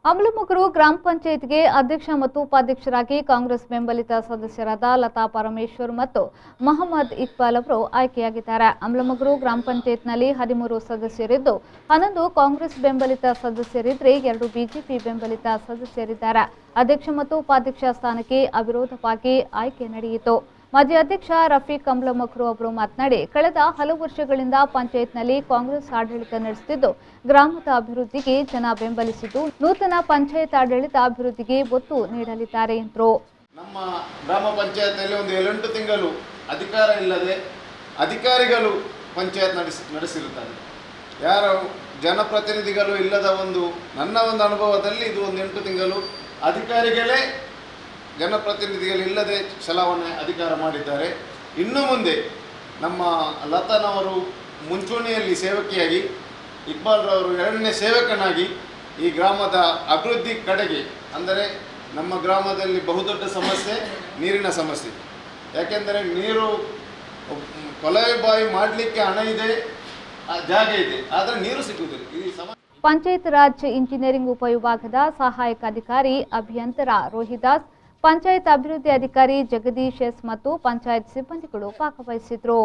ಅಮಲಮುಗರು ಗ್ರಾಮ ಪಂಚಾಯತ್ಗೆ ಅಧ್ಯಕ್ಷ ಮತ್ತು ಉಪಾಧ್ಯಕ್ಷರಾಗಿ ಕಾಂಗ್ರೆಸ್ ಬೆಂಬಲಿತ ಸದಸ್ಯರಾದ ಲತಾ ಪರಮೇಶ್ವರ್ ಮತ್ತು ಮೊಹಮ್ಮದ್ ಇಕ್ಬಾಲ್ ಅವರು ಆಯ್ಕೆಯಾಗಿದ್ದಾರೆ. ಅಮಲಮುಗರು ಗ್ರಾಮ ಪಂಚಾಯತ್ನಲ್ಲಿ 13 ಸದಸ್ಯರಿದ್ದು 11 ಕಾಂಗ್ರೆಸ್ ಬೆಂಬಲಿತ ಸದಸ್ಯರಿದ್ದರೆ 2 ಬಿಜೆಪಿ ಬೆಂಬಲಿತ ಸದಸ್ಯರಿದ್ದಾರೆ. ಅಧ್ಯಕ್ಷ ಮತ್ತು ಉಪಾಧ್ಯಕ್ಷ ಸ್ಥಾನಕ್ಕೆ ಅವಿರೋಧವಾಗಿ ಆಯ್ಕೆ ನಡೆಯಿತು. ಮಾಜಿ ಅಧ್ಯಕ್ಷ ರಫೀಕ್ ಅಮಲಮುಗರು ಅವರು ಮಾತನಾಡಿ, ಕಳೆದ ಹಲವು ವರ್ಷಗಳಿಂದ ಪಂಚಾಯತ್ನಲ್ಲಿ ಕಾಂಗ್ರೆಸ್ ಆಡಳಿತ ನಡೆಸುತ್ತಿದ್ದು ಗ್ರಾಮದ ಅಭಿವೃದ್ಧಿಗೆ ಜನ ಬೆಂಬಲಿಸಿದ್ದು ನೂತನ ಪಂಚಾಯತ್ ಆಡಳಿತ ಅಭಿವೃದ್ಧಿಗೆ ಒತ್ತು ನೀಡಲಿದ್ದಾರೆ ಎಂದರು. ನಮ್ಮ ಗ್ರಾಮ ಪಂಚಾಯತ್ನಲ್ಲಿ ಒಂದು 7-8 ತಿಂಗಳು ಅಧಿಕಾರ ಇಲ್ಲದೆ ಅಧಿಕಾರಿಗಳು ಪಂಚಾಯತ್ ನಡೆಸಿರುತ್ತಾರೆ. ಯಾರು ಜನಪ್ರತಿನಿಧಿಗಳು ಇಲ್ಲದ ನನ್ನ ಅನುಭವದಲ್ಲಿ ಇದು ಒಂದು 8 ತಿಂಗಳು ಅಧಿಕಾರಿಗಳೇ ಜನಪ್ರತಿನಿಧಿಗಳಿಲ್ಲದೆ ಚಲಾವಣೆ ಅಧಿಕಾರ ಮಾಡಿದ್ದಾರೆ. ಇನ್ನು ಮುಂದೆ ನಮ್ಮ ಲತಾನವರು ಮುಂಚೂಣಿಯಲ್ಲಿ ಸೇವಕಿಯಾಗಿ, ಇಕ್ಬಾಲ್ ರವರು 2ನೇ ಸೇವಕನಾಗಿ ಈ ಗ್ರಾಮದ ಅಭಿವೃದ್ಧಿ ಕಡೆಗೆ, ಅಂದರೆ ನಮ್ಮ ಗ್ರಾಮದಲ್ಲಿ ಬಹುದೊಡ್ಡ ಸಮಸ್ಯೆ ನೀರಿನ ಸಮಸ್ಯೆ. ಯಾಕೆಂದರೆ ನೀರು ಕೊಳವೆ ಬಾವಿ ಮಾಡಲಿಕ್ಕೆ ಹಣ ಇದೆ, ಜಾಗ ಇದೆ, ಆದರೆ ನೀರು ಸಿಗುವುದಿಲ್ಲ. ಈ ಸಮಸ್ಯೆ ಪಂಚಾಯತ್ ರಾಜ್ ಇಂಜಿನಿಯರಿಂಗ್ ಉಪವಿಭಾಗದ ಸಹಾಯಕ ಅಧಿಕಾರಿ ಅಭಿಯಂತರ ರೋಹಿದಾಸ್, ಪಂಚಾಯತ್ ಅಭಿವೃದ್ಧಿ ಅಧಿಕಾರಿ ಜಗದೀಶ್ ಎಸ್ ಮತ್ತು ಪಂಚಾಯತ್ ಸಿಬ್ಬಂದಿಗಳು ಭಾಗವಹಿಸಿದರು.